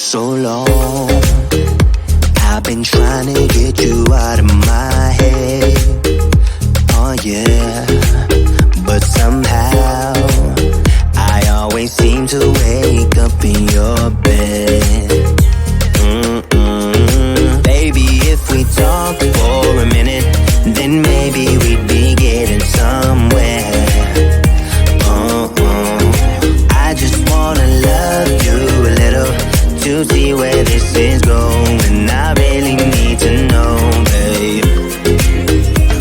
so long. I've been trying to get you out of my head. Oh yeah, but somehow I always seem to wake up in your bed. Baby, if we talk for a minute, then maybe we'd be getting somewhere. I just wanna love you a little to see where this is going. I really need to know, babe.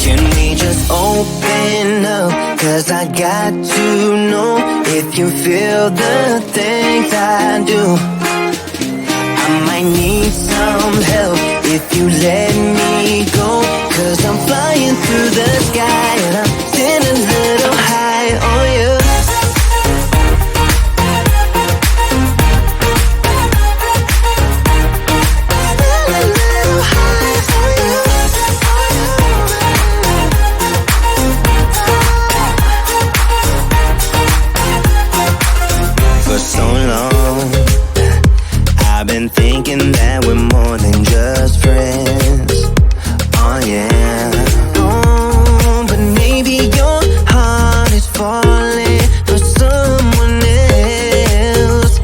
Can we just open up? 'Cause I got to know if you feel the things I do. I might need some help if you let me go. 'Cause I'm flying through the sky and I'm sitting a little high on you. For so long, I've been thinking that we're more than just friends. Oh yeah. Oh, but maybe your heart is falling for someone else.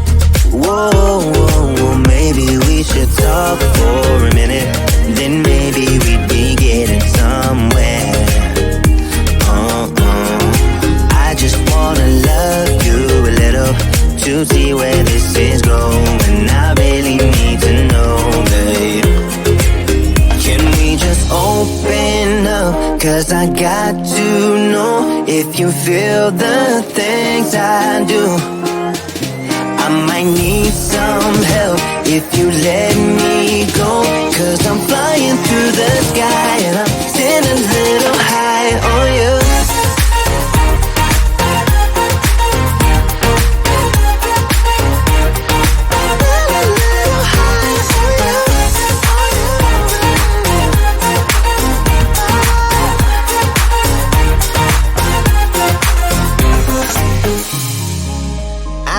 Whoa, whoa, whoa, maybe we should talk for a minute. Then maybe we'd be getting somewhere. I just wanna love you a little to see where this is going. I really need to know, babe. Can we just open up? 'Cause I got to know if you feel the things I do. I might need some help if you let me go. 'Cause I'm flying through the sky and I'm sitting a little high on you.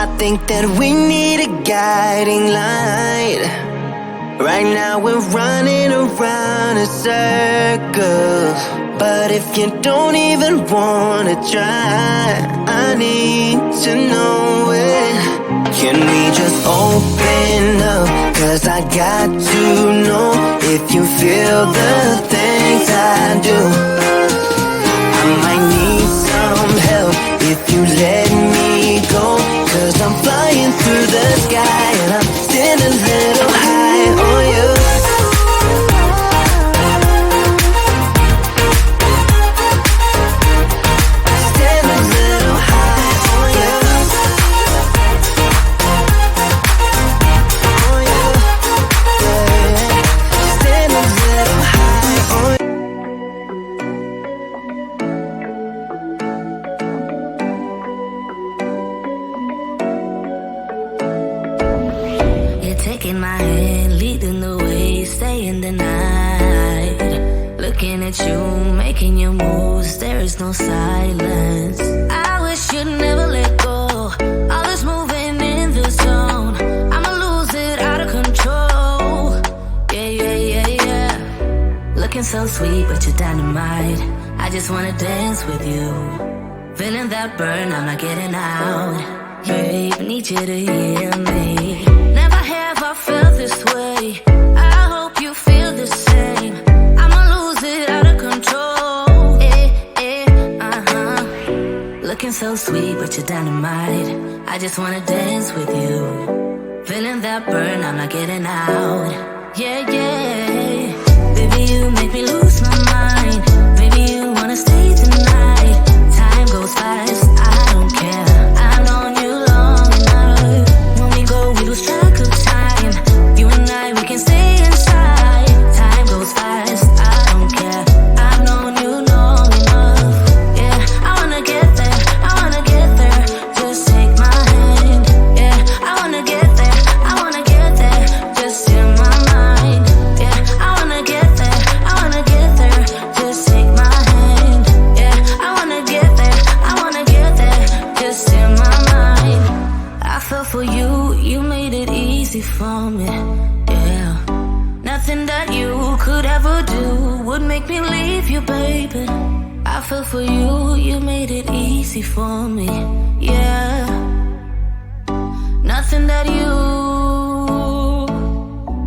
I think that we need a guiding light. Right now we're running around in circles. But if you don't even wanna try, I need to know it. Can we just open up? 'Cause I got to know if you feel the things I do. I might need some help if you let me go. 'Cause I'm flying through the sky and I'm sitting a little high on you. Sitting a little high on you. On you. Yeah. Sitting a little high on you. Taking my hand, leading the way, staying the night. Looking at you, making your moves, there is no silence. I wish you'd never let go. All this moving in the zone, I'ma lose it out of control. Yeah, yeah, yeah, yeah. Looking so sweet, but you're dynamite. I just wanna dance with you. Feeling that burn, I'm not getting out. Babe, need you to hear me. Never have I felt this way. I hope you feel the same. I'ma lose it out of control. Looking so sweet, but you're dynamite. I just wanna dance with you. Feeling that burn, I'm not getting out. Yeah, yeah. Baby, you make me lose my mind. Baby, you wanna stay tonight. Time goes fast, I don't care. I've known you long enough. When we go, we lose track of time. You and I, we can stay inside. Time goes fast, I don't care. I've known you long enough. Yeah, I wanna get there, I wanna get there. Just take my hand. Yeah, I wanna get there, I wanna get there. Just in my mind. make me leave you, baby. I feel for you, you made it easy for me, yeah. Nothing that you,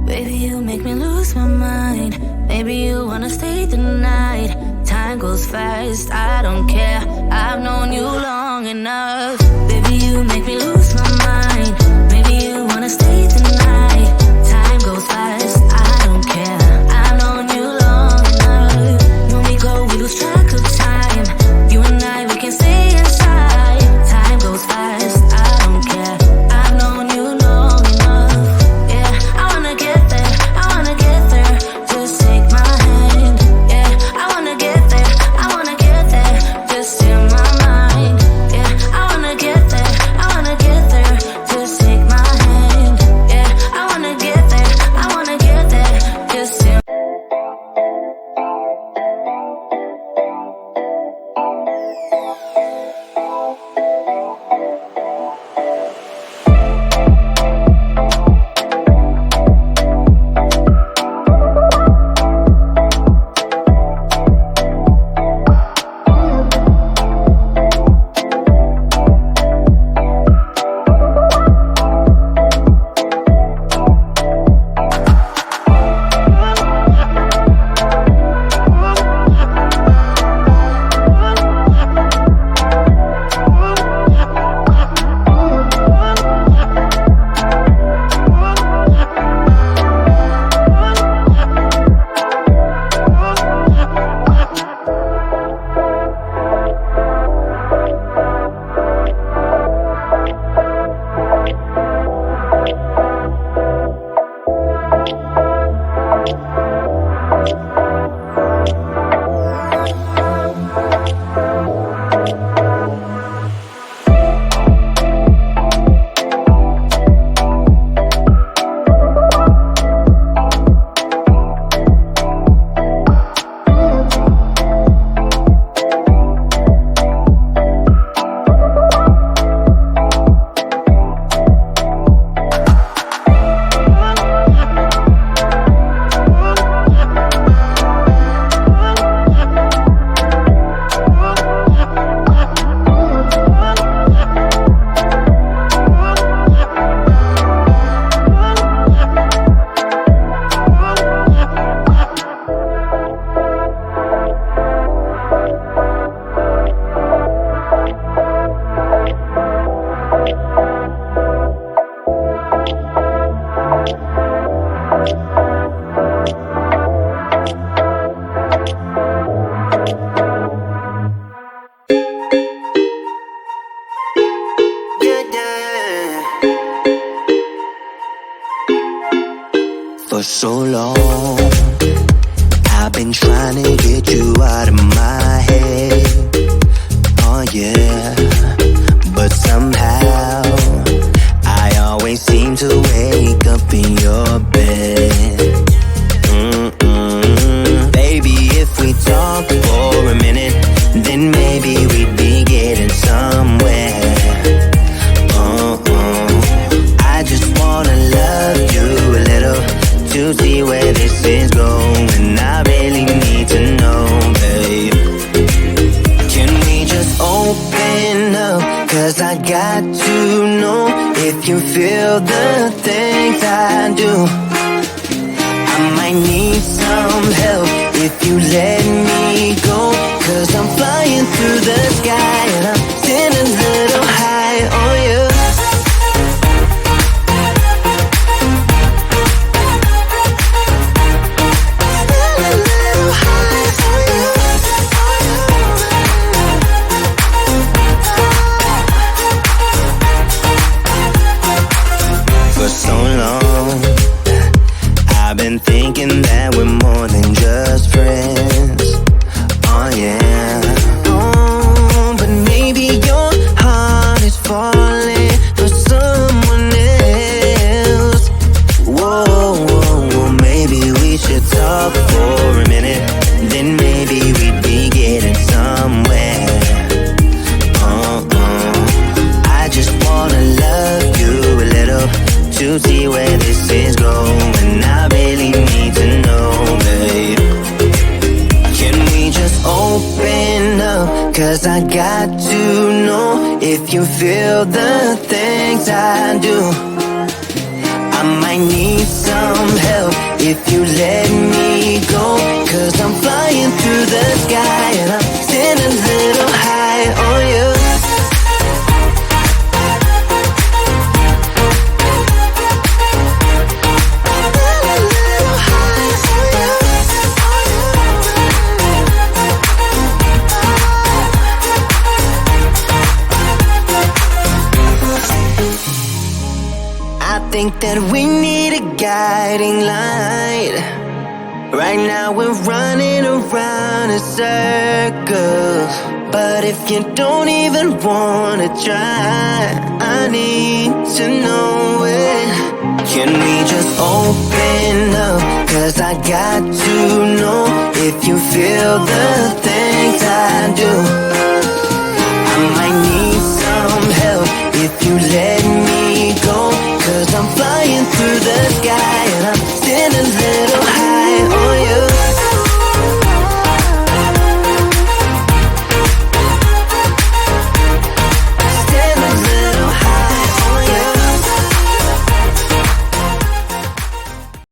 baby, you make me lose my mind. Maybe you wanna stay the night. Time goes fast, I don't care. I've known you long enough. Baby, you make me lose my mind. Maybe you wanna stay the night. Time goes fast, I don't care. I've known you long enough. When we go, we lose track of time. You and I, we can stay inside. Time goes fast, I don't care. I've known you long enough. Yeah, I wanna get there, I wanna get there. Just take my hand. Yeah, I wanna get there, I wanna get there. Just in my mind. Yeah, I wanna get there, I wanna get there. Just take my hand. Yeah, I wanna get there, I wanna get there. Just in For so long, I've been trying to get you out of my head. Oh yeah, but somehow I always seem to wake up in your bed. Baby, if we talk for a minute, then maybe we'd be getting somewhere. I just wanna love you a little to see where this is going. I really need to know, babe. Can we just open up? 'Cause I got to know if you feel the things I do. I might need some help if you let me go. 'Cause I'm flying through the sky and I'm sitting a little high on you. For so long, I've been thinking that we're more than just friends. Oh yeah. Oh, but maybe your heart is falling for someone else. Whoa, whoa, whoa, maybe we should talk for a minute. Then maybe we'd be getting somewhere. I just wanna love you a little to see where this is going. I really need to know, babe. if you feel the things I do. I might need some help if you let me go, 'cause I'm flying through the sky and I'm sitting a little high on you. I think that we need a guiding light. Right now we're running around in circles, but if you don't even wanna try, I need to know it. Can we just open up? 'Cause I got to know if you feel the things I do.